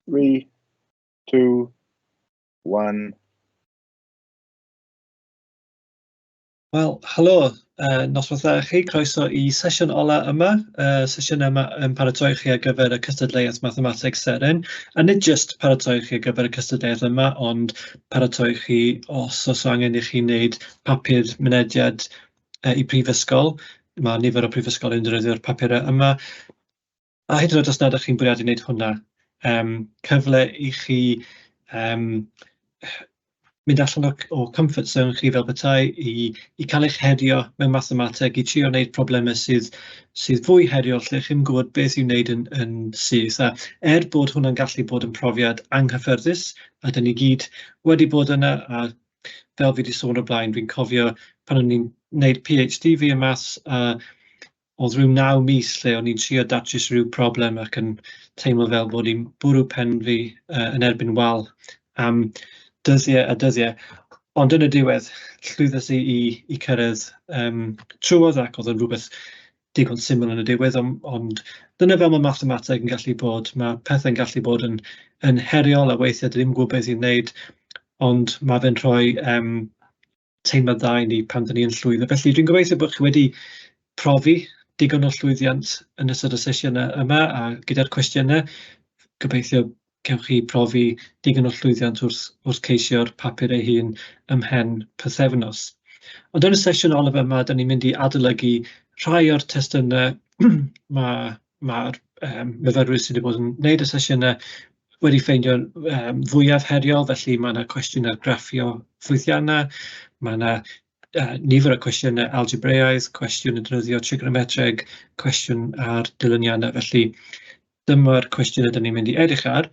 3, 2, 1. Wel, helo, noswaith dda chi, croeso I sesiwn ola yma. Sesiwn yma yn paratoi chi ar gyfer y cystadleuaeth Mathemateg Seren. A nid jyst paratoi chi ar gyfer y cystadleuaeth yma, ond paratoi chi os angen I chi wneud papur mynediad I prifysgol. Mae nifer o prifysgol yn defnyddio'r papurau yma. A hyd yn oed os nad ydych chi'n bwriadu wneud hwnna, cyfle I chi mynd allan o comfort zone chi fel petai I cael eich herio mewn mathemateg, I trio wneud problemau sydd fwy heriol lle chi'n gwybod beth i'w wneud yn syth. A bod hwnna'n gallu bod yn profiad anghyffyrddus, a dyn ni gyd wedi bod yna, a fel fi wedi sôn o blaen, dwi'n cofio pan o'n i'n wneud PhD fi y maths, oedd rhyw 9 mis lle o'n i'n trio datrys rhyw problem ac yn teimlo fel bod i'n bwrw pen fi yn erbyn wal am dyddiau a dyddiau, ond yn y diwedd llwyddes I cyrraedd trwodd ac oedd yn rhywbeth digon syml yn y diwedd, ond dyna fel mae mathemateg yn gallu bod, mae pethau'n gallu bod yn heriol a weithiau dyn ni'n gwybod beth I'w wneud, ond mae fe'n rhoi teimlad dda I ni pan dyn ni'n llwyddo. Felly dwi'n gobeithio bod chi wedi profi digon o llwyddiant yn ystod y sesiynau yma a gyda'r cwestiynau, gobeithio gewch chi profi digon o llwyddiant wrth ceisio'r papur ei hun ymhen pythefnos. Ond yn y sesiwn olaf yma, da ni'n mynd I adolygu rhai o'r testunau mae'r myfyrwyr sydd wedi bod yn gwneud y sesiynau wedi ffeindio'n fwyaf heriol, felly mae yna cwestiynau graffio ffwythiannau, mae yna nifer o cwestiynau algebraidd, cwestiwn yn defnyddio trigonometreg, cwestiwn ar dilyniannau, felly dyma'r cwestiynau da ni'n mynd I edrych ar.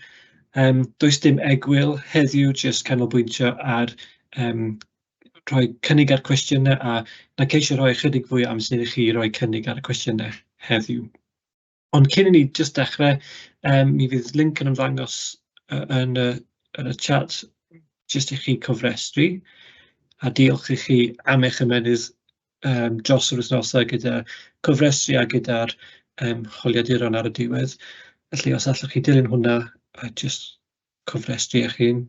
Does dim egwyl heddiw, jyst canolbwyntio ar rhoi cynnig ar cwestiynau a na ceisio rhoi chydig fwy o amser I chi rhoi cynnig ar y cwestiynau heddiw. Ond cyn I ni jyst dechrau, mi fydd link yn ymddangos yn y chat jyst I chi cofrestru. A diolch I chi am eich ymenydd dros yr wythnosau gyda cofrestru a gyda'r holiaduron ar y diwedd. Felly os allwch chi dilyn hwnna, a jyst cofrestru eich hun.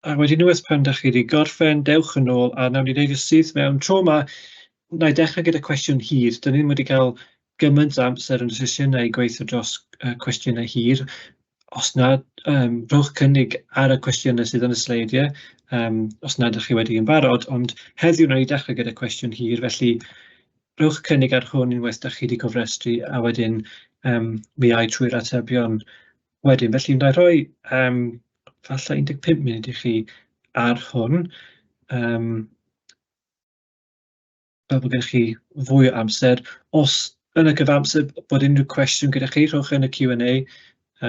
A wedyn unwaith pan ydych chi wedi gorffen, dewch yn ôl a nawn ni wneud y syth mewn tro yma. Na I dechrau gyda cwestiwn hir. Dyn ni wedi cael gymaint o amser yn y sesiynau I gweithio dros cwestiynau hir. Os na, rhowch cynnig ar y cwestiynau sydd yn y sleidiau, os nad ydych chi wedi yn barod, ond heddiw nawn ni dechrau gyda cwestiwn hir, felly rhowch cynnig ar hwn unwaith ydych chi wedi cofrestru, a wedyn mi ai trwy'r atebion wedyn. Felly wna I rhoi falle 15 munud I chi ar hwn, fel bod gennych chi fwy o amser. Os yn y cyfamser bod unrhyw cwestiwn gyda chi, rhowch yn y Q&A, a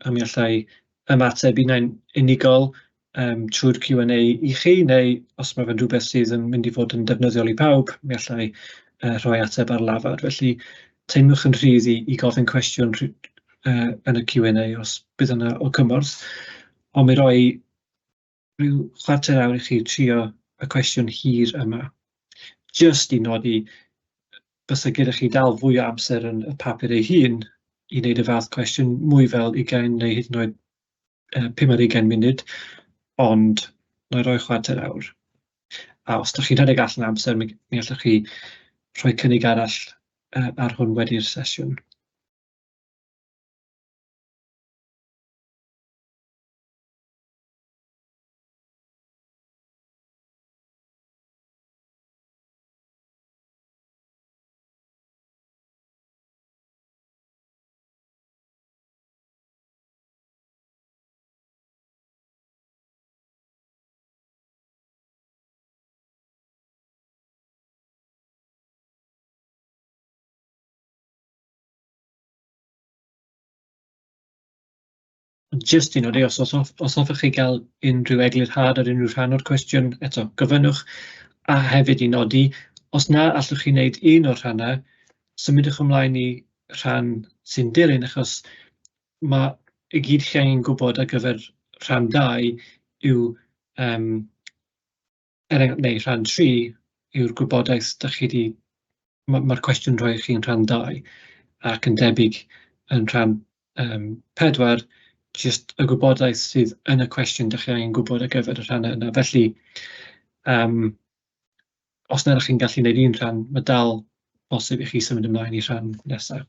mi allai ymateb unau'n unigol trwy'r Q&A I chi, neu os mae fe'n rhywbeth sydd yn mynd I fod yn defnyddiol I pawb, mi allai rhoi ateb ar lafar. Felly teimlwch yn rhydd I gofyn cwestiwn yn y Q&A os bydd yna o cymorth. Ond mi roi rhyw chwarter awr I chi trio y cwestiwn hir yma. Jyst I nodi, bysa gyda chi dal fwy o amser yn y papur ei hun I wneud y fath cwestiwn mwy fel 20 neu hyd yn oed 5 ar 20 munud, ond na I roi chwarter awr. A os ydych chi'n rhedeg allan amser, mi allwch chi rhoi cynnig arall ar hwn wedi'r sesiwn. Jyst un o ni, os hoffech chi gael unrhyw eglurhad ar unrhyw rhan o'r cwestiwn, eto gofynnwch, a hefyd I nodi, os na allwch chi wneud un o'r rhannau, symudwch ymlaen i rhan sy'n dilyn, achos mae i gyd chi angen gwybod ar gyfer rhan 2 yw, neu rhan 3 yw'r gwybodaeth da chi wedi, mae'r cwestiwn rhoi chi yn rhan 2, ac yn debyg yn rhan 4, jyst y gwybodaeth sydd yn y cwestiwn da chi angen gwybod ar gyfer y rhan yna. Felly, os na ydych chi'n gallu gwneud un rhan, mae dal bosib i chi symud ymlaen i rhan nesaf.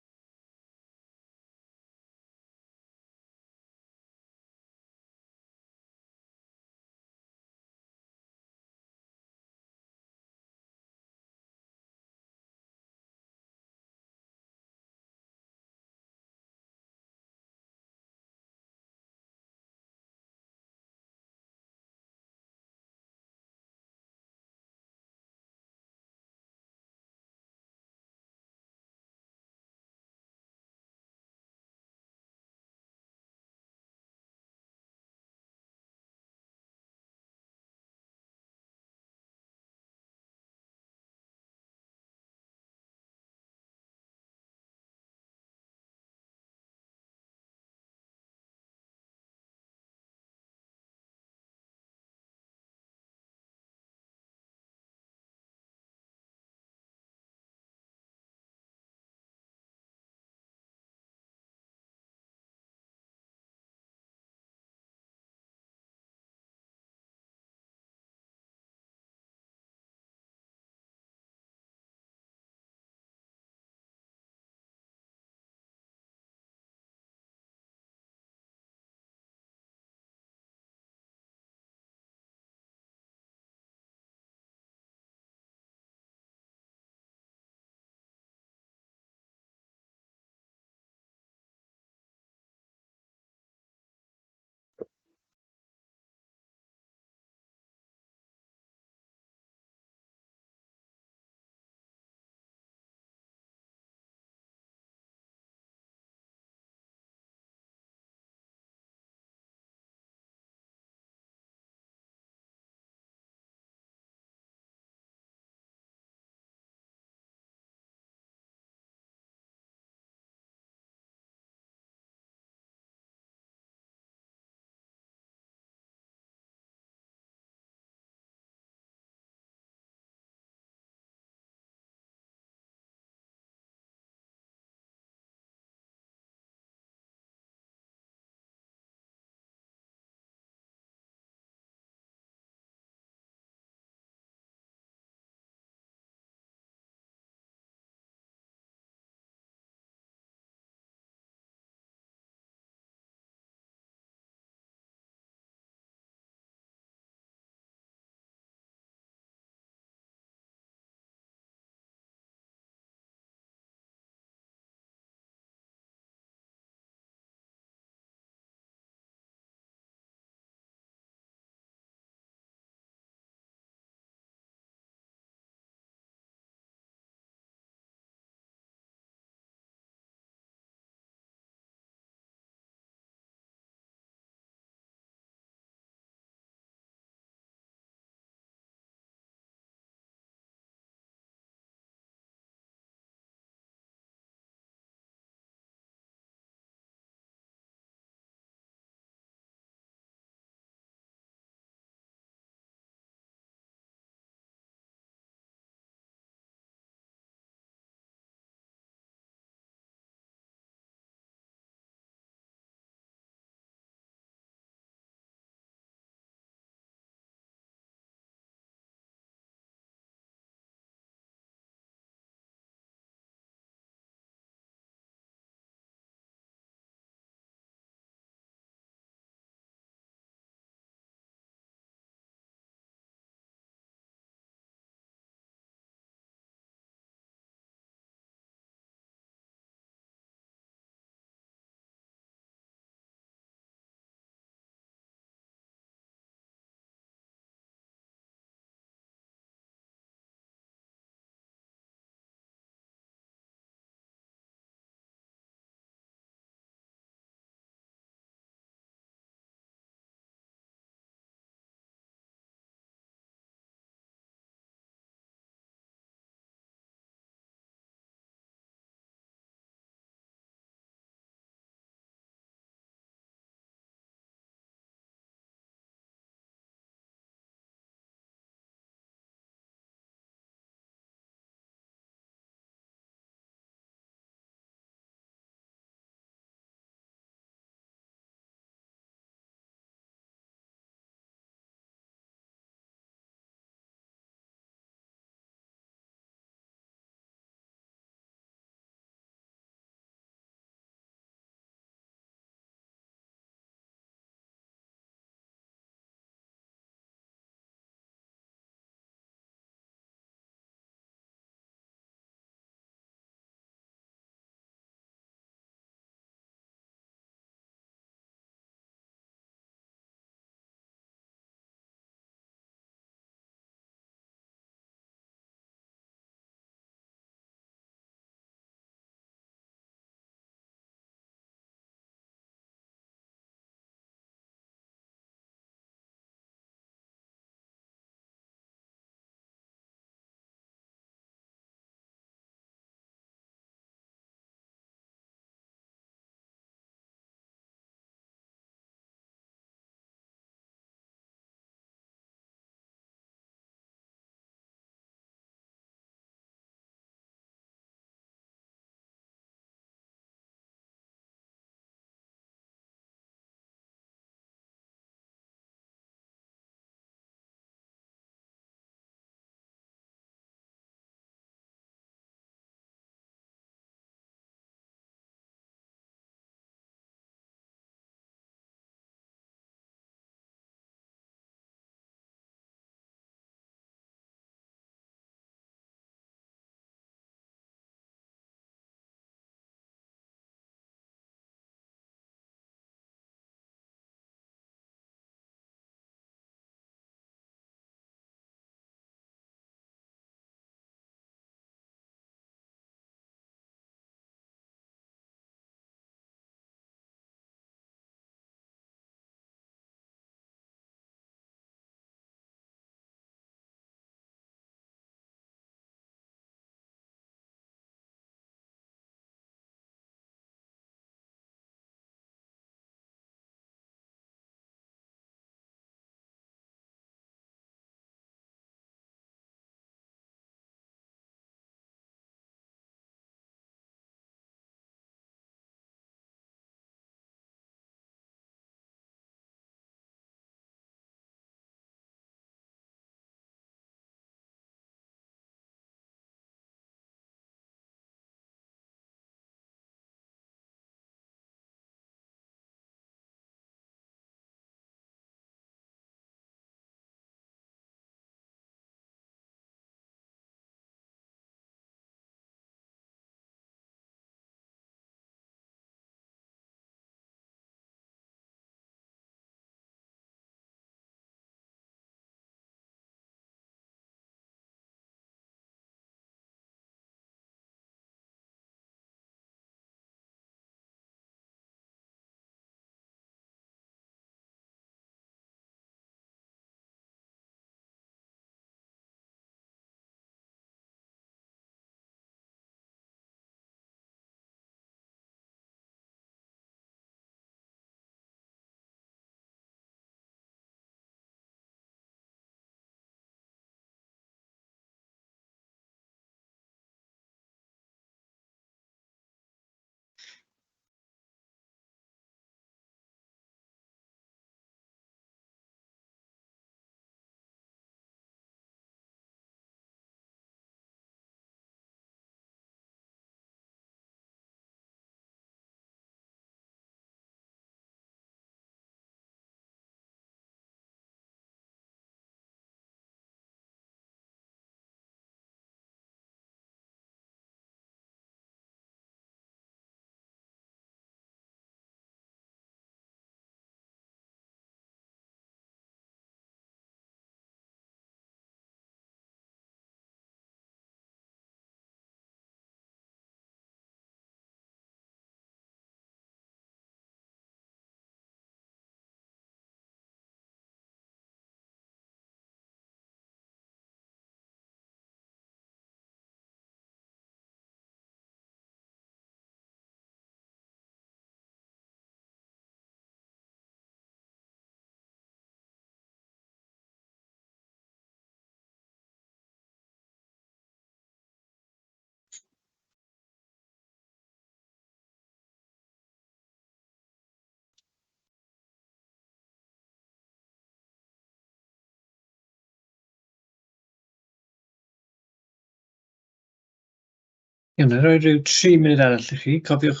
Iawn, rhoi rhyw 3 munud arall i chi. Cofiwch,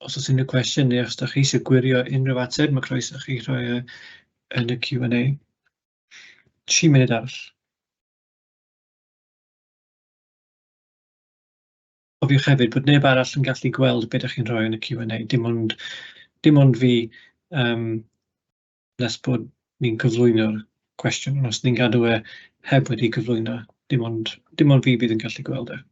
os oes unrhyw cwestiwn neu os ydych chi eisiau gwirio unrhyw ateb, mae croeso chi rhoi yn y Q&A. 3 munud arall. Cofiwch hefyd bod neb arall yn gallu gweld beth ydych chi'n rhoi yn y Q&A, dim ond fi, nes bod ni'n cyflwyno'r cwestiwn, os ni'n gadw heb wedi cyflwyno, dim ond fi bydd yn gallu gweld e.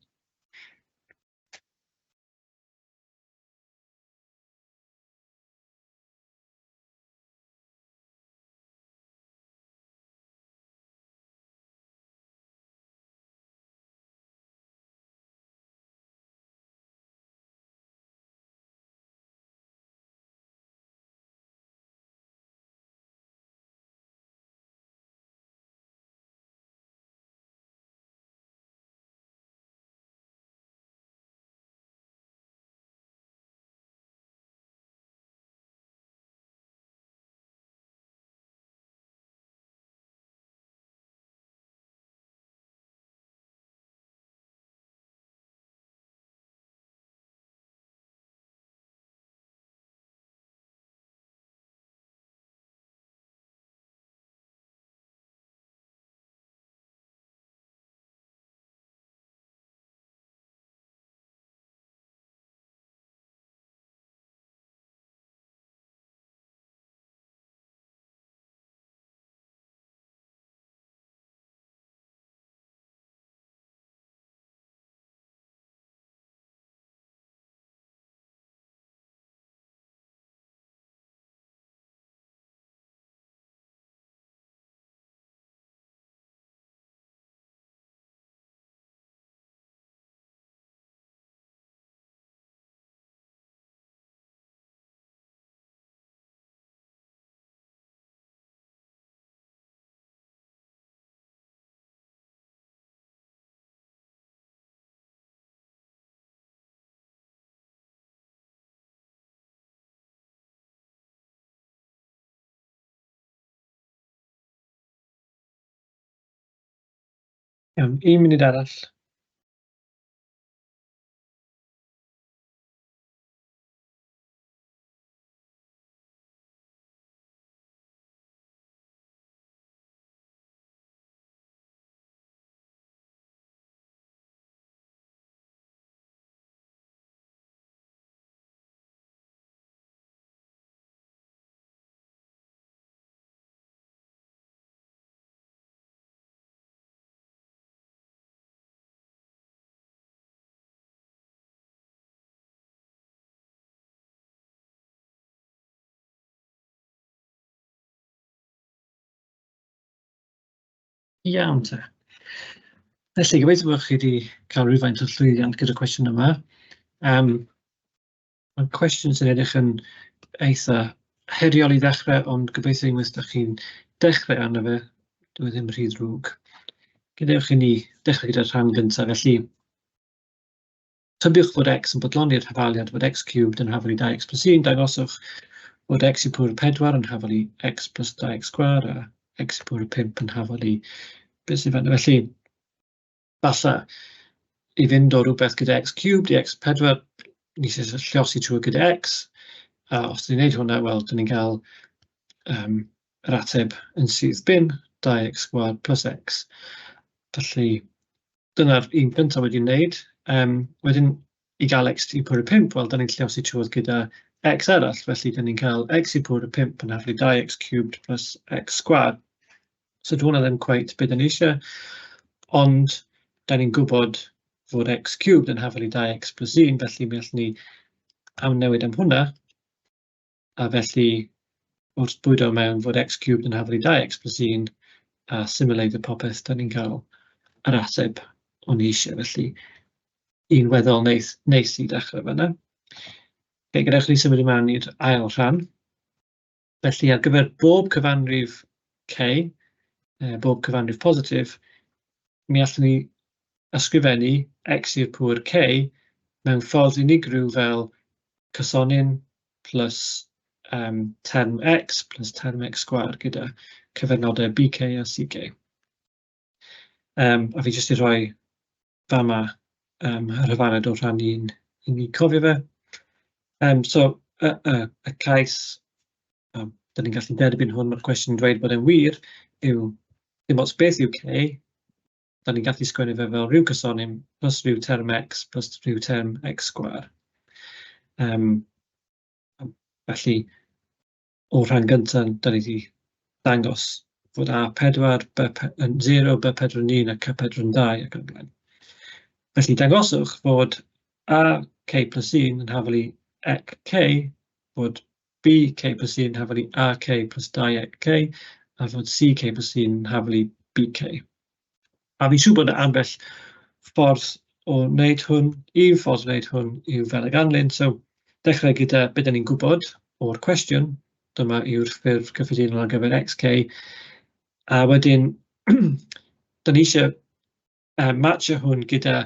Iawn, 1 munud arall. Iawn te. Felly, gobeithio bod chi wedi cael rhywfaint o llwyddiant gyda'r cwestiwn yma. Mae'r cwestiwn sy'n edrych yn eitha heriol i ddechrau, ond gobeithio unwaith ydych chi'n dechrau arno fe, dyw e ddim rhy ddrwg. Gadewch i ni dechrau gyda'r rhan gyntaf. Felly, tybiwch fod x yn bodloni'r hafaliad fod x cubed yn hafel i 2x plus 1. Dangoswch fod x i pwr 4 yn hafel i x plus 2x sgwar a x i pwr 5 yn hafel i beth sy'n fan. Felly, falle i fynd o rhywbeth gyda x cubed i x 4, ni sy'n llosi trwy gyda x. A os ni'n gwneud hwnna, wel, dyn ni'n cael yr ateb yn sydd bin, 2x sgwar plus x. Felly, dyna'r un gyntaf wedi'i wneud. Wedyn, i gael x i pwr 5, wel, dyn ni'n llosi trwy gyda x arall. Felly, dyn ni'n cael x i pwr 5 yn hafel i 2x cubed plus x sgwar. So, dwi'n hwnna ddim cweit beth dyn ni eisiau, ond dyn ni'n gwybod fod x cubed yn hafel i 2x plus 1, felly mi allwn ni amnewid am hwnna. A felly, wrth bwydo mewn fod x cubed yn hafel i 2x plus 1 a symulate y popeth, da ni'n cael yr ateb o'n i eisiau. Felly, un weddol neis i ddechrau fan'na. Gadewch ni symud ymlaen i'r ail rhan. Felly, ar gyfer bob cyfanrif k, bob cyfanrif positif, mi allwn ni ysgrifennu x i'r pŵr k mewn ffordd unigryw fel cysonyn plus term x plus term x sgwar gyda cyfernodau bk a ck. A fi jyst i rhoi fama yr hyfaled o rhan 1 I ni cofio fe. So, y cais, da ni'n gallu derbyn hwn, mae'r cwestiwn yn dweud bod e'n wir, yw dim ots beth yw k, da ni'n gallu sgwennu fe fel rhyw cysonym plus rhyw term x plus rhyw term x sgwar. Felly, o rhan gyntaf, da ni wedi dangos fod A4 yn 0, B4 yn 1 a C4 yn 2 ac yn blaen. Felly dangoswch fod AK plus 1 yn hafelu EC fod BK plus 1 yn hafelu AK plus 2EC a fod CK plus 1 yn hafelu BK. A fi'n siŵr bod ambell ffordd o wneud hwn, un ffordd o wneud hwn yw fel y ganlyn. So, dechrau gyda beth ni'n gwybod o'r cwestiwn. Dyma yw'r ffurf cyffredinol ar gyfer XK. A wedyn, da ni eisiau matcho hwn gyda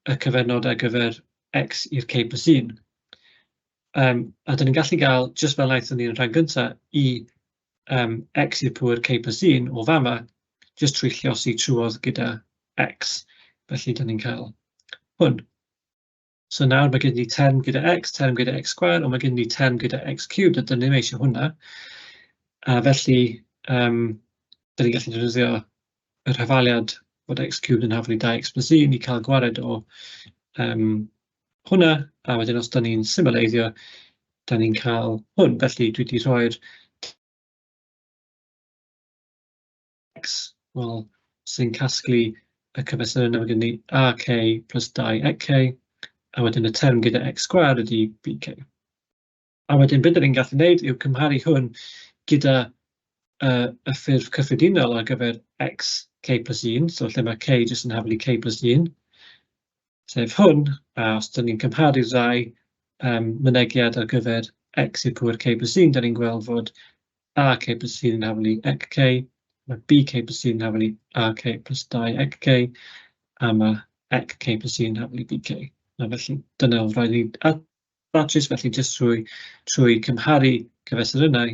y cyfernod ar gyfer x i'r k plus 1. A da ni'n gallu gael, just fel wnaethon ni'n rhan gyntaf, I x i'r pŵer k plus 1 o fama, just trwy lliosi trwodd gyda x. Felly, da ni'n cael hwn. So nawr mae gen ni term gyda x, term gyda x sgwar, ond mae gen ni term gyda x cubed, a da ni'n eisiau hwnna. A felly, da ni'n gallu defnyddio yr hyfaliad fod x cubed yn hafelu 2x plus 1 I cael gwared o hwnna, a wedyn os da ni'n symleiddio, da ni'n cael hwn. Felly dwi wedi rhoi'r x, wel, sy'n casglu y cyfesyr yna, mae gen ni AK plus 2EK, a wedyn y term gyda x sgwar ydy BK. A wedyn beth ni'n gallu gwneud yw cymharu hwn gyda y ffurf cyffredinol ar gyfer x k plus 1, so lle mae k jyst yn hafelu k plus 1, sef hwn, a os da ni'n cymharu'r ddau mynegiad ar gyfer x i'r pŵer k plus 1, da ni'n gweld fod AK plus 1 yn hafelu EC, mae BK plus 1 yn hafelu AK plus 2EC, a mae EC plus 1 yn hafelu BK. A felly, dyna oedd rhaid ni datrys, felly jyst trwy cymharu cyfesyr yna,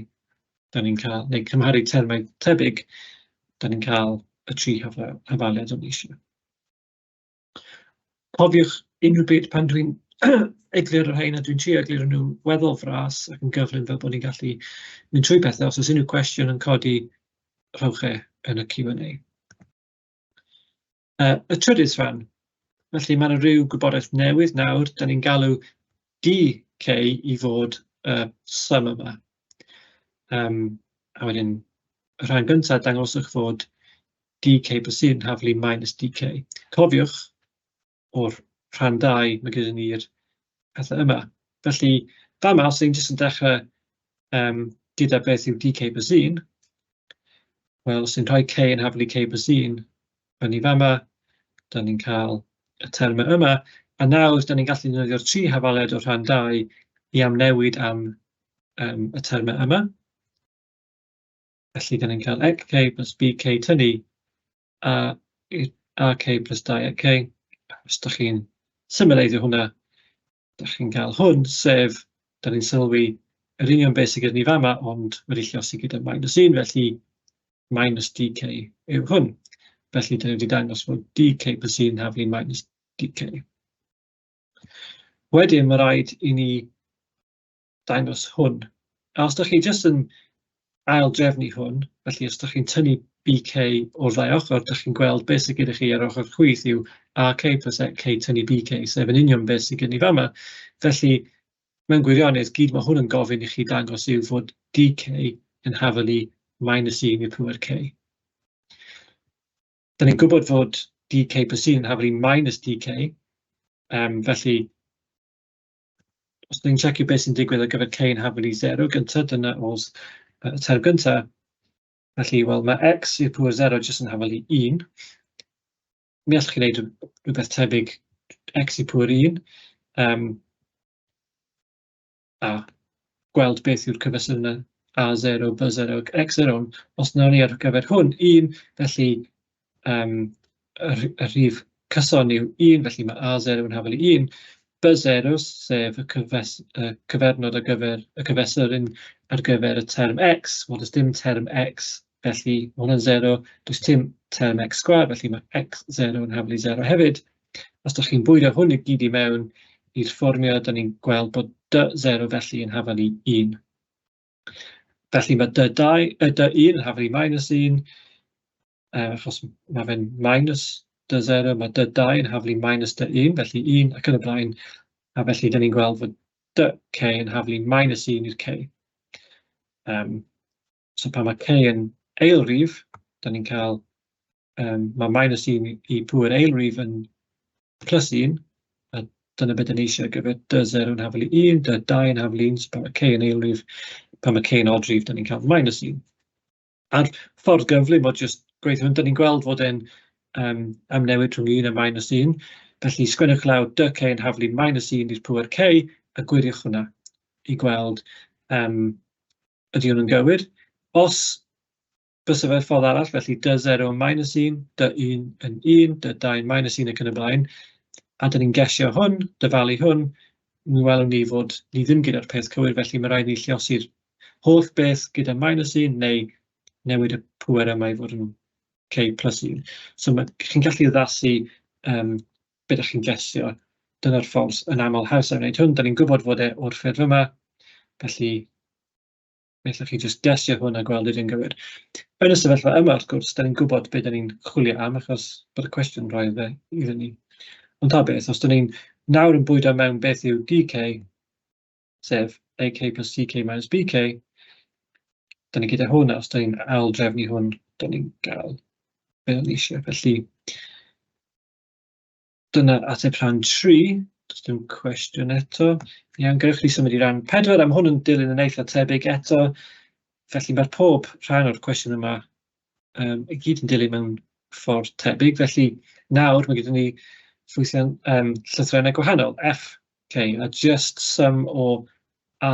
da ni'n cael, neu cymharu termau tebyg, da ni'n cael y tri hyfaliad o'n eisiau. Cofiwch unrhyw beth pan dwi'n eglur yr rhain, a dwi'n trio eglur nhw'n weddol fras ac yn gyflym fel bod ni'n gallu mynd trwy pethau. Os oes unrhyw cwestiwn yn codi, rhowch e yn y Q&A. Y trydydd rhan. Felly mae yna rhyw gwybodaeth newydd nawr, da ni'n galw DK I fod y sum yma. A wedyn, y rhan gyntaf dangoswch fod DK plus 1 yn hafelu minus DK. Cofiwch, o'r rhan 2, mae gyda ni'r pethau yma. Felly, fama, os ni'n jyst yn dechrau gyda beth yw DK plus 1, wel, os ni'n rhoi K yn hafelu K plus 1, fan I fama, da ni'n cael y termau yma, a nawr da ni'n gallu defnyddio'r tri hyfaliad o'r rhan 2 I amnewid am y termau yma. Felly, da ni'n cael EC plus BK tynnu a AK plus 2EC. Os da chi'n symleiddio hwnna, da chi'n cael hwn, sef, da ni'n sylwi yr union beth sydd gyda ni fama, ond wedi lliosi gyda minus 1, felly minus DK yw hwn. Felly, da ni wedi dangos fod DK plus 1 yn hafelu minus DK. Wedyn, mae rhaid I ni dangos hwn. A os da chi jyst yn ail-drefnu hwn, felly os da chi'n tynnu BK o'r ddau ochr, da chi'n gweld beth sydd gyda chi ar ochr chwith yw AK plus EC tynnu BK, sef yn union beth sydd gyda ni fama. Felly, mewn gwirionedd, gyd mae hwn yn gofyn I chi dangos yw fod DK yn hafelu minus 1 i'r pŵer K. Da ni'n gwybod fod DK plus 1 yn hafelu minus DK, felly, os da ni'n checio beth sy'n digwydd ar gyfer K yn hafelu 0 gyntaf, dyna oedd y term gyntaf. Felly, wel, mae x i'r pŵer 0 jyst yn hafelu 1. Mi allwch chi wneud rhywbeth tebyg x i'r pŵer 1. A gweld beth yw'r cyfesyr yna A0, B0, x0. Os nawr ni ar gyfer hwn, 1, felly y rhif cyson yw 1, felly mae A0 yn hafelu 1. B0, sef y cyfernod ar gyfer y cyfesyr ar gyfer y term x, wel, does dim term x, felly mae hwnna'n 0, does dim term x sgwar, felly mae x0 yn hafelu 0 hefyd. Os ydych chi'n bwydo hwn i gyd i mewn i'r fformiwla, da ni'n gweld bod dy0 felly yn hafel i 1. Felly mae dy1 yn hafel i -1, achos mae fe'n minus dy0, mae dy2 yn hafel i minus dy1, felly 1 ac yn y blaen. A felly da ni'n gweld fod dy k yn hafel i -1 i'r k. So pan mae k yn eilrif, da ni'n cael, mae -1 i pwy'r eilrif yn +1, a dyna beth ni eisiau gyfer dy0 yn hafel i 1, dy2 yn hafel i 1, so pan mae k yn eilrif, pan mae k yn odrif, da ni'n cael -1. A'r ffordd gyflym o jyst gweithio hwn, da ni'n gweld fod e'n ymnewid rhwng 1 a -1, felly sgwennwch lawr dy k yn hafel i -1 i'r pŵer k, a gwiriwch hwnna i gweld ydy hwn yn gywir. Os bysa fe'r ffordd arall, felly dy0 yn -1, dy1 yn 1, dy2 yn -1 ac yn y blaen, a da ni'n gesio hwn, dyfalu hwn, mi welwn ni fod ni ddim gyda'r peth cywir, felly mae rhaid ni lliosi'r holl beth gyda -1 neu newid y pŵer yma i fod yn k plus 1. So chi'n gallu addasu beth ydych chi'n gesio. Dyna'r ffordd yn aml haws o wneud hwn. Da ni'n gwybod fod e o'r ffurf yma, felly chi jyst gesio hwn a gweld ydy'n gywir. Yn y sefyllfa yma, wrth gwrs, da ni'n gwybod beth da ni'n chwilio am, achos bod y cwestiwn roedd iddyn ni. Ond ta beth, os da ni'n nawr yn bwydo mewn beth yw dk, sef ak plus ck minus bk, da ni gyda hwnna, os da ni'n ail-drefnu hwn, da ni'n cael beth ni eisiau. Felly, dyna ateb rhan 3, does dim cwestiwn eto. Iawn, gyrwch chi symud i ran 4, am hwn yn dilyn yn eitha tebyg eto. Felly mae'r pob rhan o'r cwestiwn yma i gyd yn dilyn mewn ffordd tebyg. Felly nawr mae gyda ni llythrennau gwahanol, f, k, a just sum o a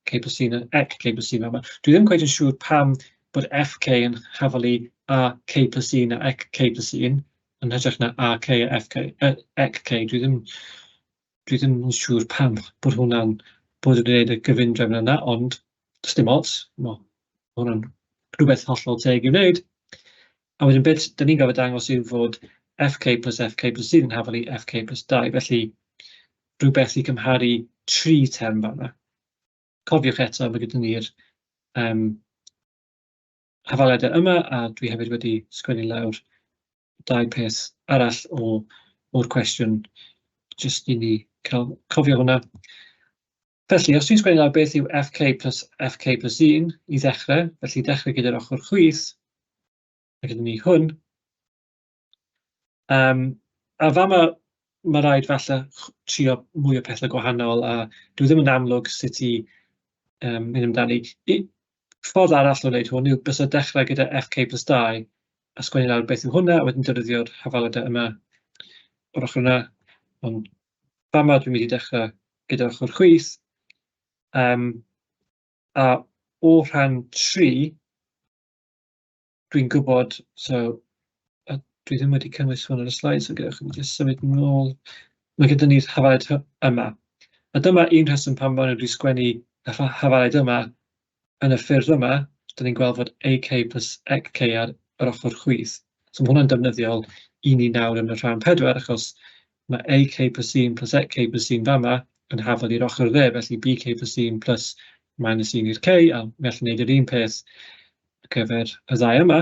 k plus 1 a ec k plus 1 yma. Dwi ddim cweith yn siŵr pam bod fk yn hafel i a k plus 1 a ec k plus 1 yn hytrach na a k a ec k. Dwi ddim yn siŵr pam bod hwnna'n bod yn gwneud y gyfundrefn yna, ond does dim ots, mae hwnna'n rhywbeth hollol teg i'w wneud. A wedyn beth da ni'n gofod dangos yw fod fk plus 1 yn hafel i fk plus 2, felly rhywbeth i cymharu 3 term fan'na. Cofiwch eto, mae gyda ni'r hafaledau yma, a dwi hefyd wedi sgwennu lawr 2 peth arall o'r cwestiwn, jyst i ni cael cofio hwnna. Felly, os dwi'n sgwennu lawr beth yw fk plus 1 i ddechrau, felly dechrau gyda'r ochr chwith, mae gyda ni hwn. A fama mae rhaid falle trio mwy o pethau gwahanol, a dwi ddim yn amlwg sut i mynd amdani. Ffordd arall o wneud hwn yw bysa dechrau gyda fk plus 2, a sgwennu lawr beth yw hwnna, a wedyn defnyddio'r hafaledau yma o'r ochr yna. Ond fama dwi'n mynd i dechrau gyda'r ochr chwith. A o rhan 3, dwi'n gwybod, dwi ddim wedi cynnwys hwn ar y slide, so gyda chi jyst symud nôl. Mae gyda ni'r hafaled yma. A dyma un rheswm pam bod nhw wedi sgwennu y hafaled yma yn y ffurf yma. Da ni'n gweld fod ak plus ec k ar yr ochr chwith. So mae hwnna'n defnyddiol i ni nawr yn y rhan 4, achos mae ak plus 1 plus ec k plus 1 fama yn hafel i'r ochr dde, felly bk plus 1 plus minus 1 i'r k, a mae allan gwneud yr un peth ar gyfer y ddau yma.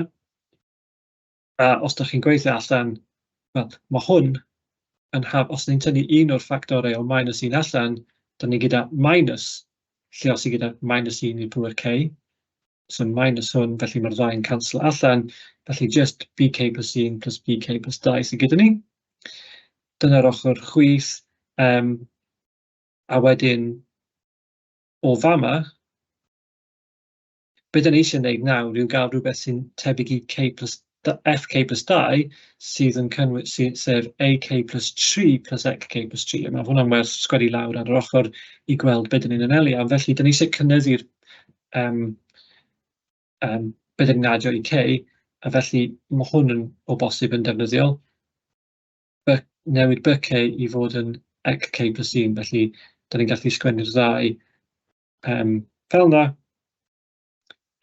A os da chi'n gweithio allan, wel, mae hwn yn os ni'n tynnu un o'r ffactorau o -1 allan, da ni gyda minus, lleosi gyda -1 i'r pŵer k. So minus hwn, felly mae'r ddau yn cancel allan, felly just bk plus 1 plus bk plus 2 sydd gyda ni. Dyna'r ochr chwith, a wedyn o fama, beth da ni eisiau gwneud nawr yw gael rhywbeth sy'n tebyg i fk plus 2 sydd yn cynnwys sef ak plus 3 plus ec k plus 3. Mae hwnna'n werth sgwennu lawr ar yr ochr i gweld beth da ni'n anelu am. Felly, da ni eisiau cynnyddu'r beth da ni'n adio i k, a felly mae hwn yn o bosib yn defnyddiol. Newid bk i fod yn ec k plus 1, felly da ni'n gallu sgwennu'r ddau fel yna.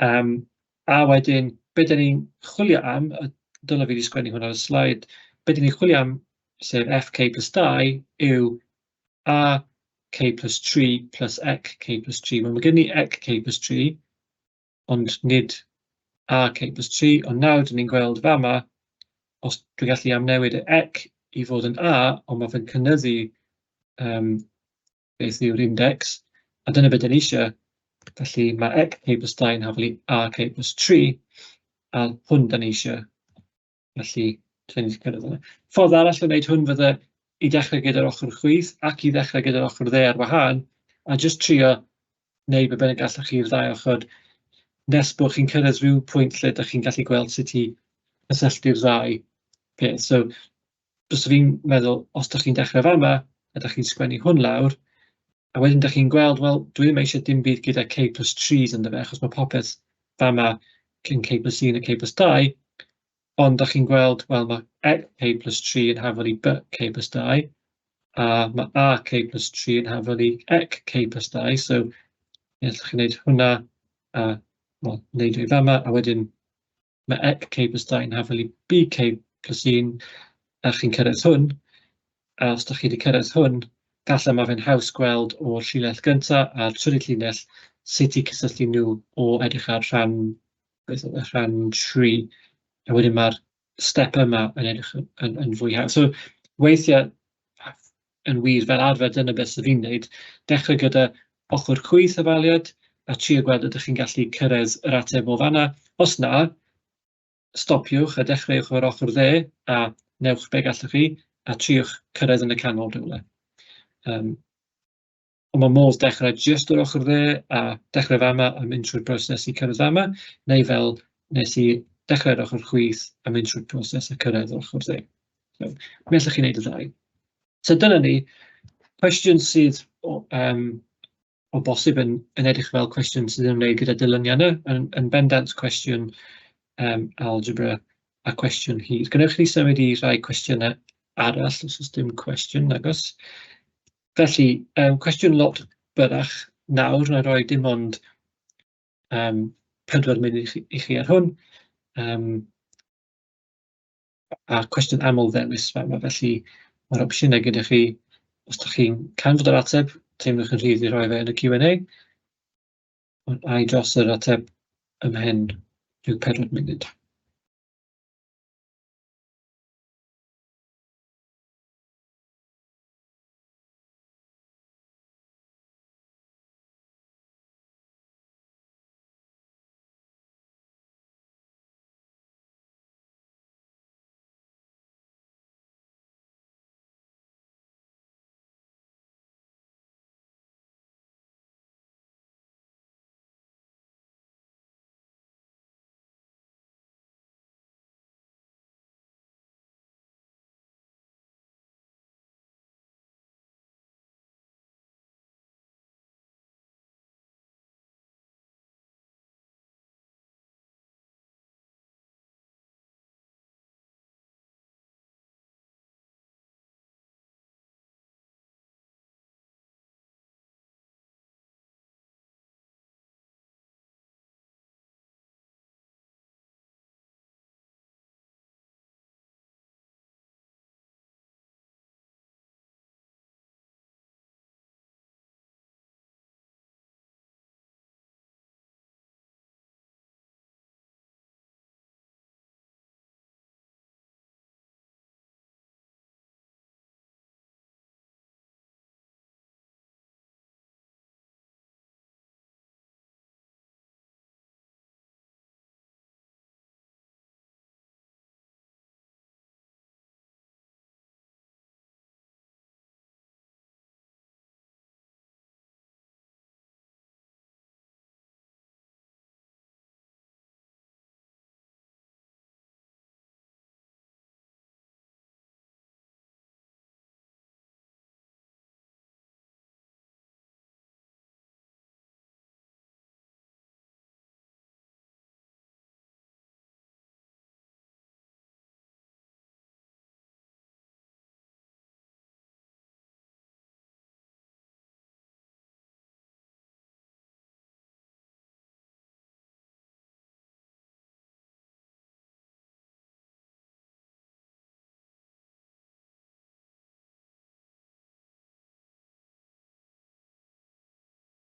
A wedyn, beth da ni'n chwilio am, dylai fi wedi sgwennu hwnna ar y slide, beth da ni'n chwilio am sef fk plus 2 yw a k plus 3 plus ec k plus 3. Mae gen ni ec k plus 3, ond nid a k plus 3, ond nawr dyn ni'n gweld fama, os dwi'n gallu amnewid y ec i fod yn a, ond mae fe'n cynyddu beth yw'r index, a dyna beth dyn ni eisiau. Felly mae ec k plus 2 yn haflu a k plus 3, a hwn dyn ni eisiau. Felly, dwi'n cyrraedd yna. Ffordd arall o wneud hwn fydde i ddechrau gyda'r ochr chwith ac i ddechrau gyda'r ochr dde ar wahân, a jyst trio wneud be bynnag gallwch chi'r ddau ochr, nes bod chi'n cyrraedd rhyw pwynt lle ydych chi'n gallu gweld sut i gysylltu'r ddau peth. So, bys fi'n meddwl, os ydych chi'n dechrau fama, ydych chi'n sgwennu hwn lawr, a wedyn ydych chi'n gweld, wel, dwi ddim eisiau dim byd gyda k plus 3 yn fe, achos mae popeth fama cyn k plus 1 a k plus 2, ond ydych chi'n gweld, wel, mae k plus 3 yn hafod i b k plus 2, a mae a k plus 3 yn hafod i ec k plus 2, so ydych chi'n gwneud hwnna, a well, wneud o'i fama, a wedyn mae ec k plus 2 yn hafod i b k plus 1, a chi'n cyrraedd hwn, a os ydych chi wedi cyrraedd hwn, gallai mae fe'n haws gweld o'r llinell gyntaf a'r trydydd llinell sut i cysylltu nhw o edrych ar rhan 3, a wedyn mae'r step yma yn edrych yn fwy haws. So, weithiau yn wir fel arfer, dyna beth sydd fi'n wneud, dechrau gyda ochr chwith y faliad, a trio gweld ydych chi'n gallu cyrraedd yr ateb o fanna. Os na, stopiwch a dechreuwch o'r ochr dde, a newch be gallwch chi, a triwch cyrraedd yn y canol rhywle. Ond mae modd dechrau jyst o'r ochr dde, a dechrau fama a mynd trwy'r broses i cyrraedd fama, neu fel nes i dechrau'r ochr chwith a mynd trwy'r broses a cyrraedd o'r ochr dde. So, mi allwch chi wneud y ddau. So dyna ni, cwestiwn sydd o bosib yn edrych fel cwestiwn sydd yn ymwneud gyda dilyniannau, yn bendant cwestiwn algebra a cwestiwn hir. Gwnewch chi symud i rai cwestiynau arall, os oes dim cwestiwn, nagos. Felly, cwestiwn lot byrach nawr, na roi dim ond 4 munud i chi ar hwn, a cwestiwn aml ddewis fama, felly mae'r opsiynau gyda chi, os ydych chi'n canfod yr ateb, teimlwch yn rhydd i roi fe yn y Q&A, a'i dros yr ateb ymhen rhyw 4 munud.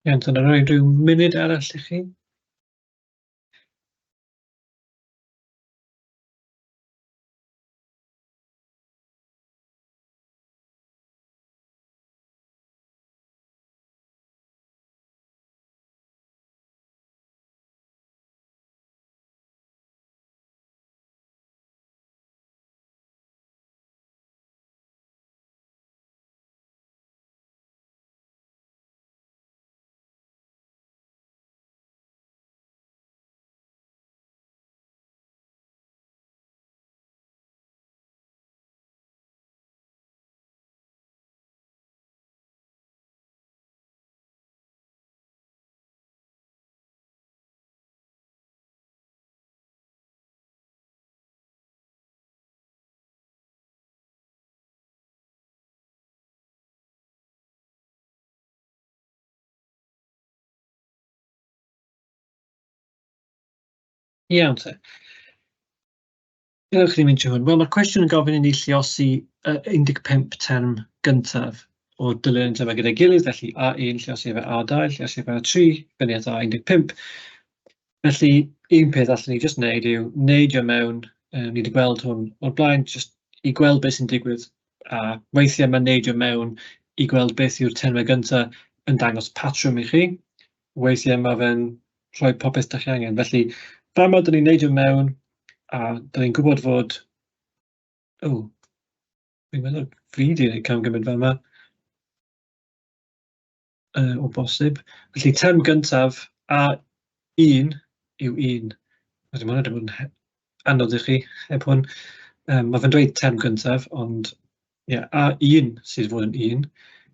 Iawn, dyna rhoi rhyw munud arall i chi. Iawn te. Ewch chi mynd hwn. Wel, mae'r cwestiwn yn gofyn i ni lluosi 15 term gyntaf o dilyn termau gyda'i gilydd, felly A1 lluosi efo A2, lluosi efo A3, fyny at A15. Felly, un peth allwn ni jyst wneud yw neidio mewn, ni wedi gweld hwn o'r blaen, jyst i gweld beth sy'n digwydd. A weithiau mae neidio mewn i gweld beth yw'r termau gyntaf yn dangos patrwm i chi. Weithiau mae fe'n rhoi popeth ydych chi angen. Felly, fama dyn ni'n neidio mewn, a dyn ni'n gwybod fod... fi'n meddwl fi di wneud camgymryd fama. O bosib. Felly, term gyntaf A1 yw 1. Mae hwnna wedi bod yn anodd i chi heb hwn. Mae fe'n dweud term gyntaf, ond A1 sydd fod yn 1.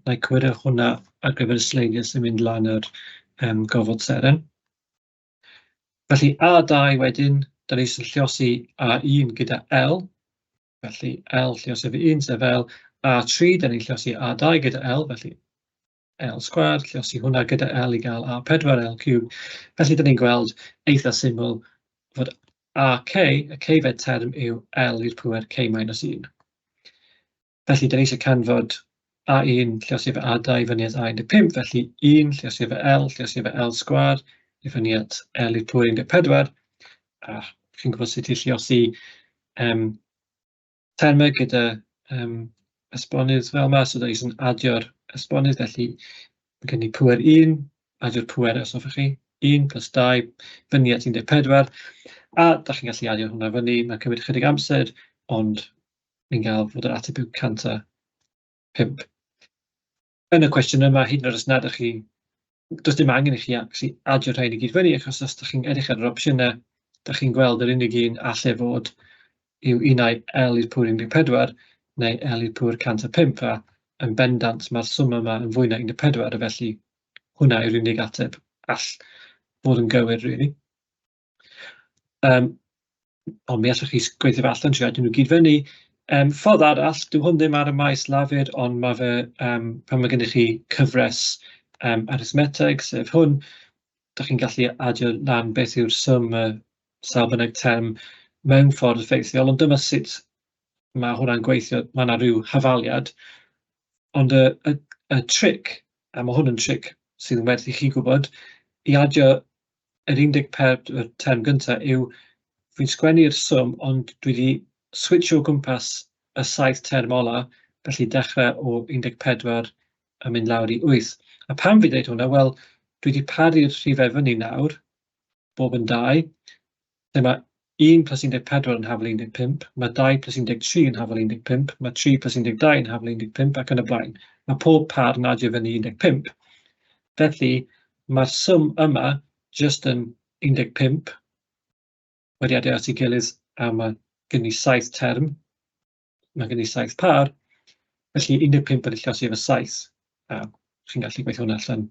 Na i cymryd hwnna ar gyfer y sleidiau sy'n mynd lan yr gofod seren. Felly A2 wedyn, da ni sy'n lluosi A1 gyda L. Felly L lluosi efo 1 sef L. A3, da ni'n lluosi A2 gyda L, felly L sgwad, lluosi hwnna gyda L i gael A4 L cube. Felly da ni'n gweld eitha syml fod AK, y ceifed term yw L i'r pŵer K minus 1. Felly da ni eisiau canfod A1 lluosi efo A2 fyny at A15, felly 1 lluosi efo L L sgwad, i fyny at L i'r pŵer 14. A chi'n gwybod sut i lluosi termau gyda esbonydd fel yma, so da ni sy'n adio'r esbonydd, felly mae gen i pŵer 1, adio'r pŵer os hoffech chi, 1 plus 2, fyny at 14, a da chi'n gallu adio hwnna fyny, mae'n cymryd chydig amser, ond ni'n cael fod yr ateb yw 105. Yn y cwestiwn yma, hyd yn oed os nad ydych chi, does dim angen i chi adio rhain i gyd fyny, achos os ydych chi'n edrych ar yr opsiynau, da chi'n gweld yr unig un allai fod yw unau L i'r pŵr 14, neu L i'r pŵr 105, a yn bendant mae'r swm yma yn fwy na 14, felly hwnna yw'r unig ateb all fod yn gywir, really. Ond mi allwch chi gweithio fe allan trio ydyn nhw gyd fyny. Ffordd arall, dyw hwn ddim ar y maes lafur, ond mae fe, pan mae gennych chi cyfres arithmeteg, sef hwn, da chi'n gallu adio lan beth yw'r swm sawl bynnag term mewn ffordd effeithiol, ond dyma sut mae hwnna'n gweithio, mae yna rhyw hafaliad, ond y tric, a mae hwn yn tric sydd yn werth i chi gwybod, i adio yr 14 term gyntaf yw, fi'n sgwennu'r swm, ond dwi wedi switcho o gwmpas y 7 term ola, felly dechrau o 14 a mynd lawr i 8. A pam fi dweud hwnna? Wel, dwi wedi paru'r rhifau fyny nawr, bob yn 2, lle mae 1 plus 14 yn hafel 15, mae 2 plus 13 yn hafel 15, mae 3 plus 12 yn hafel 15, ac yn y blaen. Mae pob par yn adio fyny 15. Felly, mae'r swm yma jyst yn 15, wedi adio at ei gilydd, a mae gen i 7 term, mae gen i 7 par, felly 15 wedi lluosi efo 7, a chi'n gallu gweithio hwnna allan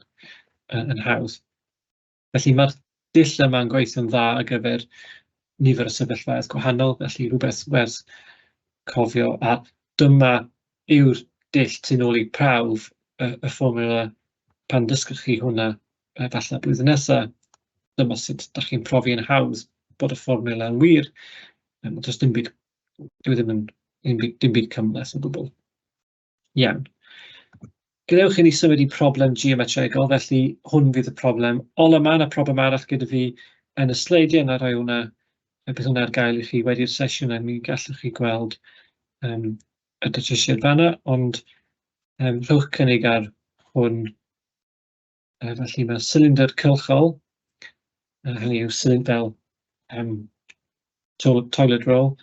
yn hawdd. Felly mae'r dull yma'n gweithio'n dda ar gyfer nifer o sefyllfaoedd gwahanol, felly rhywbeth werth cofio, a dyma yw'r dull tu nôl i prawf y fformula pan dysgwch chi hwnna falle blwyddyn nesaf, dyma sut ydych chi'n profi yn hawdd bod y fformula yn wir, does dim byd, dim byd cymhleth o gwbl. Iawn. Gadewch i ni symud i problem geometregol, felly hwn fydd y problem. Ola ma yna problem arall gyda fi yn y sleidiau, yna rhoi hwnna, beth hwnna ar gael i chi wedi'r sesiwn, a mi gallwch chi gweld y datrysiad fanna, ond rhowch cynnig ar hwn. Felly mae cylinder cylchol, hynny yw fel toilet roll,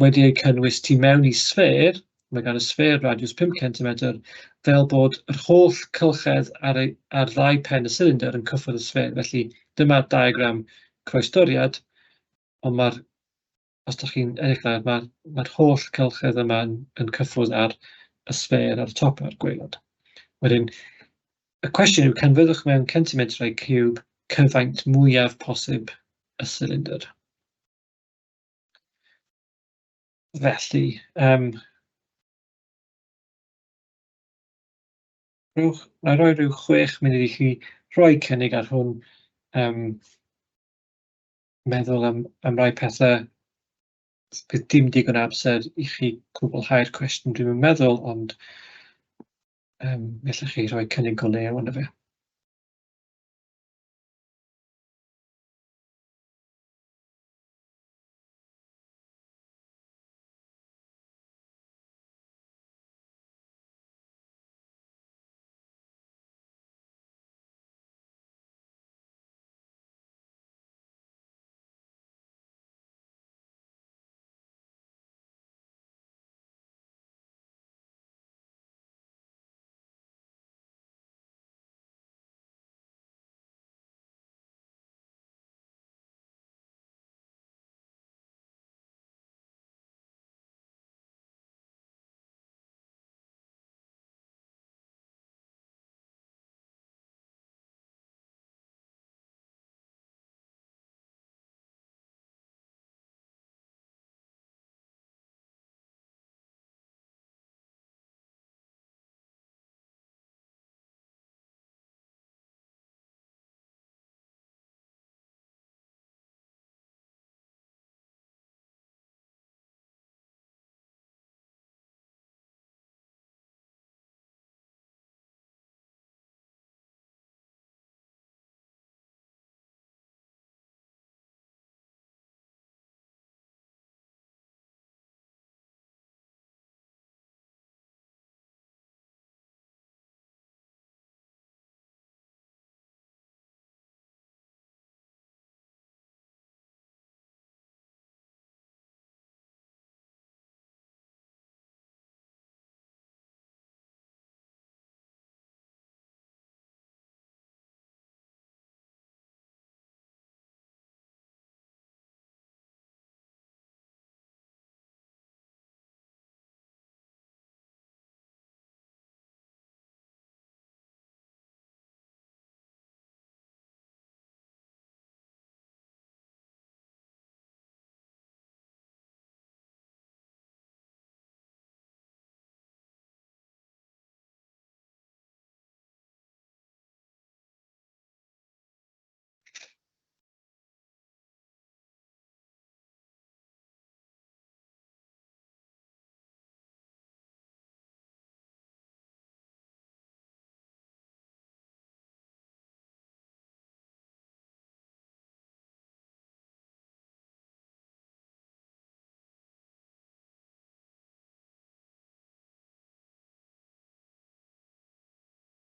wedi ei cynnwys tu mewn i sffer. Mae gan y sffer radiws 5 cm, fel bod yr holl cylchedd ar ddau pen y cylinder yn cyffwrdd y sffer. Felly dyma'r diagram croesdoriad, ond os ydych chi'n edrych lawr, mae'r holl cylchedd yma yn cyffwrdd ar y sffer ar y top o'r gwaelod. Wedyn, y cwestiwn yw, canfyddwch mewn centimetrau ciwb cyfaint mwyaf posib y cylinder. Felly, na roi rhyw 6 munud i chi rhoi cynnig ar hwn, meddwl am rai pethau, bydd dim digon amser i chi cwblhau'r cwestiwn dwi'n meddwl, ond gallwch chi rhoi cynnig o lew yna fe.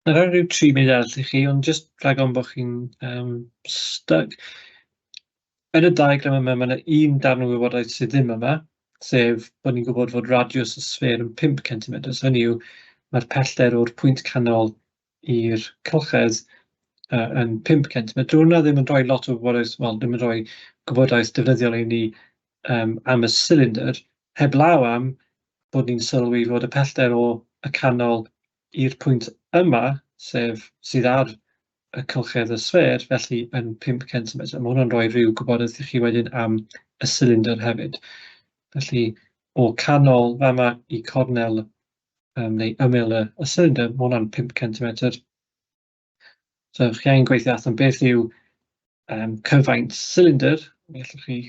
Na roi rhyw 3 munud arall i chi, ond jyst rhag ofn bod chi'n stuck. Yn y diagram yma, mae yna un darn o wybodaeth sydd ddim yma, sef bod ni'n gwybod fod radiws y sffer yn 5 cm. Hynny yw, mae'r pellter o'r pwynt canol i'r cylchedd yn 5 cm. Hwnna ddim yn rhoi lot o wybodaeth, wel, ddim yn rhoi gwybodaeth defnyddiol i ni am y cylinder, heblaw am bod ni'n sylwi fod y pellter o y canol i'r pwynt yma, sef sydd ar y cylchedd y sffer, felly yn 5 cm. Mae hwnna'n rhoi rhyw gwybodaeth i chi wedyn am y cylinder hefyd. Felly, o canol fama i cornel neu ymyl y cylinder, mae hwnna'n 5 cm. So, chi angen gweithio allan beth yw cyfaint cylinder. Gallwch chi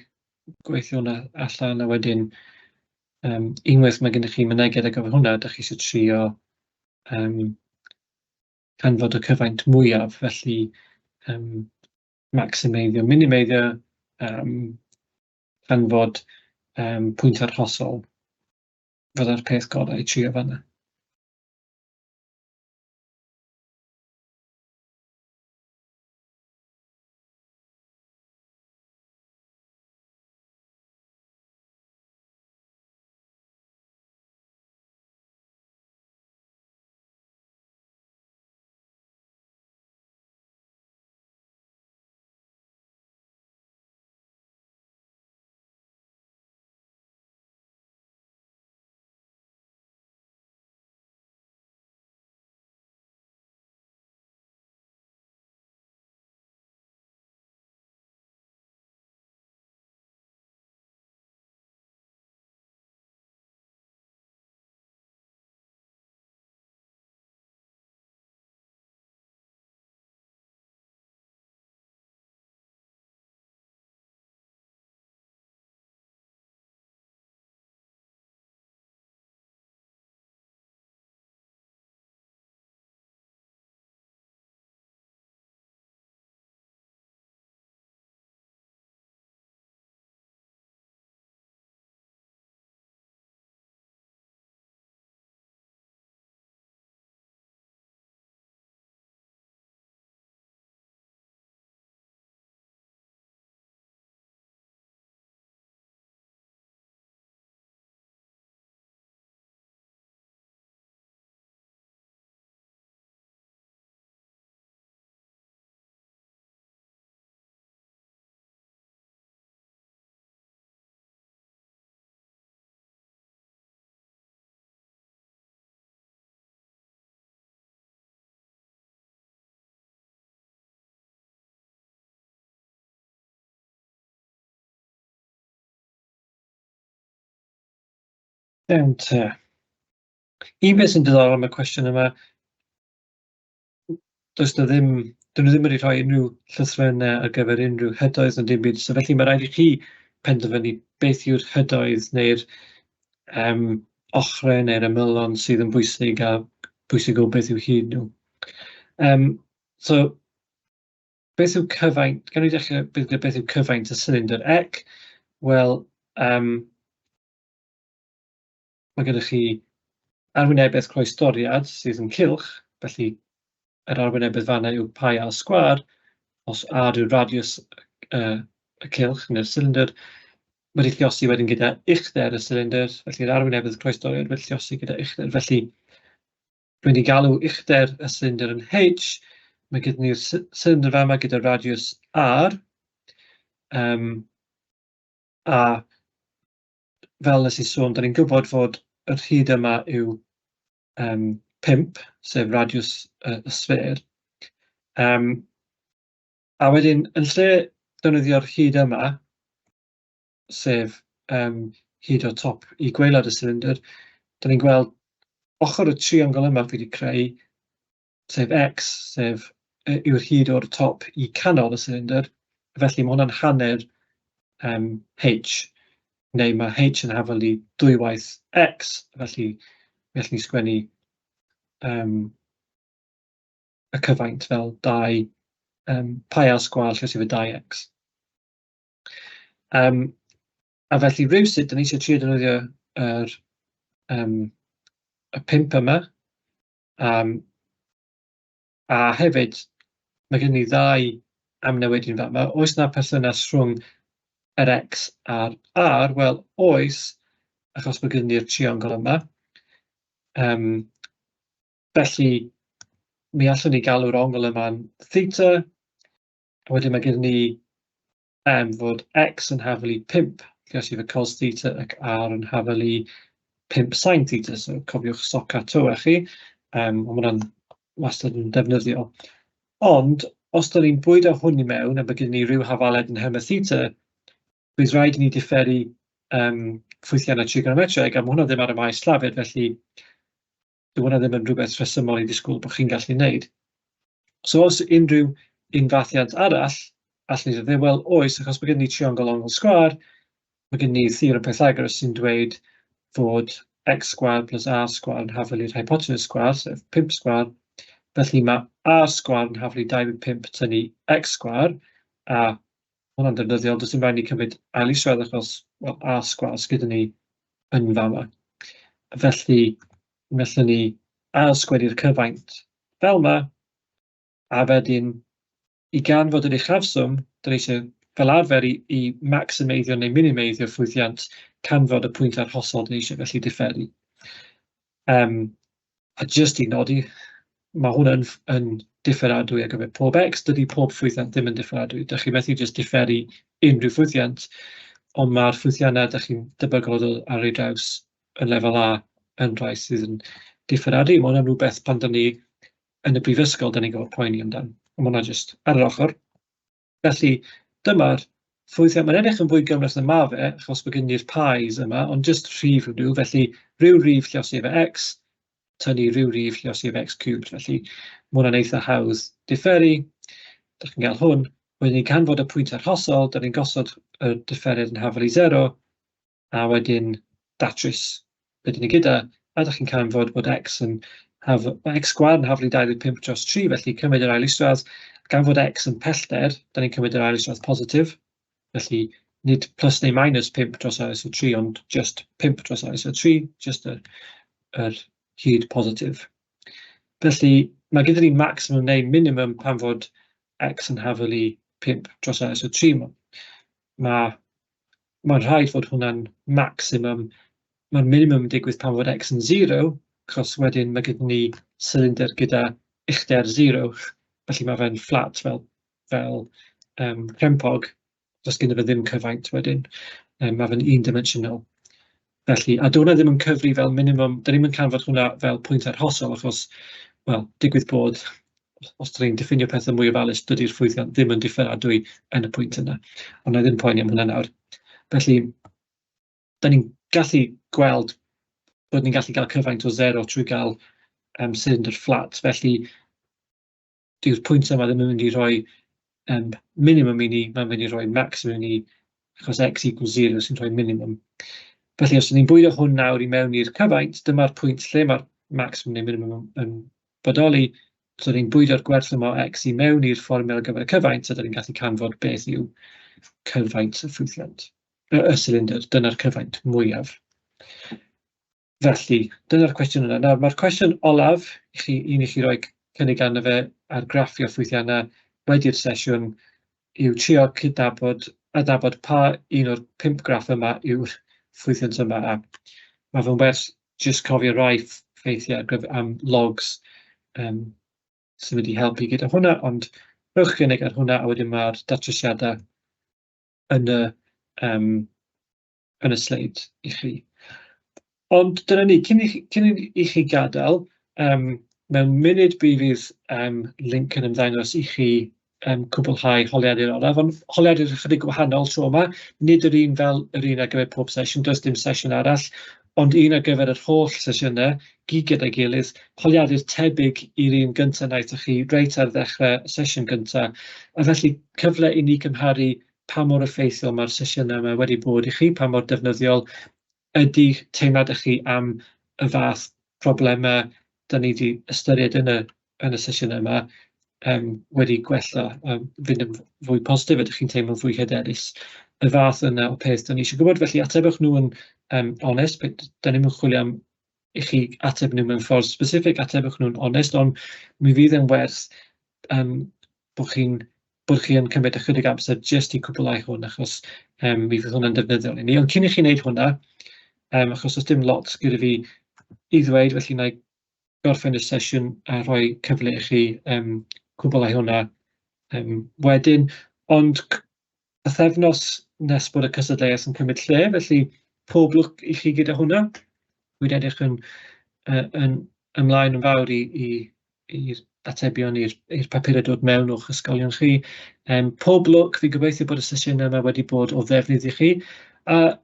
gweithio hwnna allan, a wedyn unwaith mae gennych chi myneged ar gyfer hwnna, ydych chi eisiau trio canfod y cyfaint mwyaf, felly maximeiddio, minimeiddio, canfod pwynt arhosol fydda'r peth gorau I trio fan'na. Iawn te. Un beth sy'n diddorol am y cwestiwn yma, dyn nhw ddim wedi rhoi unrhyw llythrennau ar gyfer unrhyw hydoedd yn dim byd, so felly mae rhaid I chi penderfynu beth yw'r hydoedd neu'r ochrau neu'r ymylon sydd yn bwysig a bwysig o beth yw hyd nhw. So, beth yw cyfaint, gan I ddechrau beth yw cyfaint y cylinder ec? Wel, mae gyda chi arwynebedd croesdoriad sydd yn cylch, felly yr arwynebedd fanna yw pi a sgwâr, os r yw'r radiws y cylch neu'r cylinder, wedi lliosi wedyn gyda uchder y cylinder, felly'r arwynebedd croesdoriad wedi lliosi gyda uchder. Felly, rwy'n wedi galw uchder y cylinder yn h, mae gyda ni'r cylinder fama gyda radiws r, a fel nes I sôn, da ni'n gwybod fod yr hyd yma yw 5, sef radiws y sffer. A wedyn, yn lle defnyddio'r hyd yma, sef hyd o top I gwaelod y cylinder, da ni'n gweld ochr y triongl yma fi wedi creu, sef x, sef yw'r hyd o'r top I canol y cylinder, felly mae hwnna'n hanner h, neu mae h yn hafel I dwywaith x, felly mi allwn ni sgwennu y cyfaint fel 2 pi a sgwâr lle sef y 2x. A felly rywsut, da ni eisiau trio defnyddio y 5 yma, a hefyd mae gen I 2 amnewydyn fama. Oes na perthynas rhwng yr x a'r r? Wel, oes, achos mae gen ni'r triongl yma. Felly, mi allwn ni galw'r ongl yma'n theta, a wedyn mae gen ni fod x yn hafel I 5, lle sydd y cos theta, ac r yn hafel I 5 sin theta, so cofiwch soca tywa chi, ond mae hwnna'n wastad yn defnyddiol. Ond, os da ni'n bwydo hwn I mewn, a mae gen ni ryw hafaled yn hema theta, bydd rhaid I ni differu ffwythiannau trigonometreg, a mae hwnna ddim ar y maes llafur, felly dyw hwnna ddim yn rhywbeth rhesymol I ddisgwyl bod chi'n gallu wneud. So os unrhyw unfathiant arall, allan ni ddweud, wel, oes, achos mae gen ni triongl ongl sgwâr, mae gen ni theorem Pythagoras sy'n dweud fod x sgwâr plus r sgwâr yn hafel i'r hypotenuse sgwâr, sef 5 sgwâr, Felly mae a sgwar yn haflu 25 tynnu x sgwar, a hwnna'n defnyddiol, does dim rhaid ni cymryd ail isradd achos well, a sgwar gyda ni yn fama. Felly, mellwn ni a sgweri'r cyfaint fel yma, a wedyn i ganfod yr uchafswm, da ni eisiau fel arfer i maximeiddio neu minimeiddio ffwythiant canfod y pwynt arhosol da ni eisiau felly differu. A just i nodi, mae hwnna yn differadwy ar gyfer pob x, dydy pob ffwythiant ddim yn differadwy. Da chi methu just differu unrhyw ffwythiant, ond mae'r ffwythiannau da chi'n debygol ar ei draws yn lefel A yn rhai sydd yn differadwy. Mae hwnna'n rhywbeth pan da ni yn y brifysgol, da ni'n gorfod poeni amdan. Mae hwnna just ar yr ochr. Felly, dyma'r ffwythiant, mae'n edrych yn fwy gymhleth na ma fe, achos bod gen ni'r pies yma, ond just rhif rhyw, felly rhyw rhif lluosif x, tynnu rhyw rhif lluosif x cubed. Felly, mae hwnna'n eitha hawdd differu. Da chi'n cael hwn. Wedyn ni'n canfod y pwynt arhosol, da ni'n gosod y differiad yn hafel i 0, a wedyn datrys bydden ni gyda, a da chi'n canfod bod x sgwar yn hafel i 25 dros 3, felly cymryd yr ail isradd, gan fod x yn pellter, da ni'n cymryd yr ail isradd positif, felly nid plus neu minus 5 dros ail isradd 3, ond just 5 dros ail isradd 3, just yr hyd positif. Felly, mae gyda ni maximum neu minimum pan fod x yn hafel i 5 dros ail isradd 3. Mae'n rhaid fod hwnna'n maximum. Mae'r minimum yn digwydd pan fod x yn 0, achos wedyn mae gyda ni cylinder gyda uchder 0, felly mae fe'n flat fel crempog, does gyda fe ddim cyfaint wedyn, mae fe'n un-dimensional. Felly, a doedd hwnna ddim yn cyfri fel minimum, da ni'n canfod hwnna fel pwynt arhosol, achos, wel, digwydd bod, os da ni'n diffinio pethau mwy ofalus, dydy'r ffwythiant ddim yn differadwy yn y pwynt yna. Ond na ddim poeni am hwnna nawr. Felly, da ni'n gallu gweld bod ni'n gallu cael cyfaint o 0 trwy gael cylinder flat. Felly, dyw'r pwynt yma ddim yn mynd i roi minimum i ni, mae'n mynd i roi maximum i ni, achos x equals 0 sy'n rhoi minimum. Felly, os ni'n bwydo hwn nawr i mewn i'r cyfaint, dyma'r pwynt lle mae'r maximum neu minimum yn bodoli. So, ni'n bwydo'r gwerth yma o x i mewn i'r fformiwla ar gyfer y cyfaint, a da ni'n gallu canfod beth yw cyfaint y ffwythiant, y cylinder. Dyna'r cyfaint mwyaf. Felly, dyna'r cwestiwn yna. Nawr, mae'r cwestiwn olaf, un i chi roi cynnig arno fe ar graffio ffwythiannau wedi'r sesiwn, yw trio adnabod pa un o'r 5 graff yma yw'r ffwythiant yma. Mae fe'n werth jyst cofio rai ffeithiau am logs sy'n mynd i helpu gyda hwnna, ond rhowch cynnig ar hwnna, a wedyn mae'r datrysiadau yn y sleid i chi. Ond dyna ni, cyn i chi gadael, mewn munud bydd link yn ymddangos i chi cwblhau holiadur olaf, ond holiadur ychydig gwahanol tro yma, nid yr un fel yr un ar gyfer pob sesiwn, does dim sesiwn arall, ond un ar gyfer yr holl sesiynau, gyd gyda'i gilydd, holiadur tebyg i'r un gyntaf wnaethoch chi reit ar ddechrau sesiwn gyntaf, a felly cyfle i ni cymharu pa mor effeithiol mae'r sesiynau yma wedi bod i chi, pa mor defnyddiol ydy teimladau chi am y fath problemau da ni wedi ystyried yn y sesiynau yma wedi gwella, fynd yn fwy positif, ydych chi'n teimlo'n fwy hyderus. Y fath yna o peth da ni eisiau gwybod, felly atebwch nhw yn onest, da ni'n chwilio am i chi ateb nhw mewn ffordd specific, atebwch nhw'n onest, ond mi fydd yn werth bod chi yn cymryd ychydig amser jyst i cwblhau hwn, achos mi fydd hwnna'n defnyddiol i ni. Ond cyn i chi wneud hwnna, achos oes dim lot gyda fi i ddweud, felly na i gorffen y sesiwn a rhoi cyfle i chi cwblhau hwnna wedyn. Ond bythefnos nes bod y cysadleuaeth yn cymryd lle, felly pob lwc i chi gyda hwnna. Dwi'n edrych yn ymlaen yn fawr i'r atebion i'r papurau dod mewn o'ch ysgolion chi. Pob lwc, fi gobeithio bod y sesiynau yma wedi bod o ddefnydd i chi. A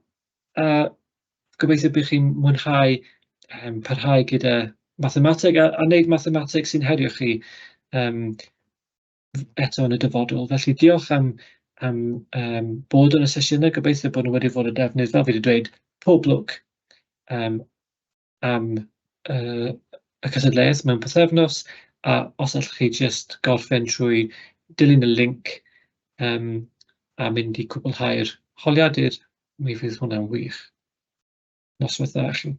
gobeithio bydd chi'n mwynhau parhau gyda mathemateg a wneud mathemateg sy'n herio chi eto yn y dyfodol. Felly diolch am bod yn y sesiynau, gobeithio bod nhw wedi fod yn defnydd, fel fi wedi dweud, pob lwc am y cysadleuaeth mewn pythefnos, a os allwch chi jyst gorffen trwy dilyn y link a mynd i cwblhau'r holiadur, mi fydd hwnna'n wych. Noswaith dda i chi.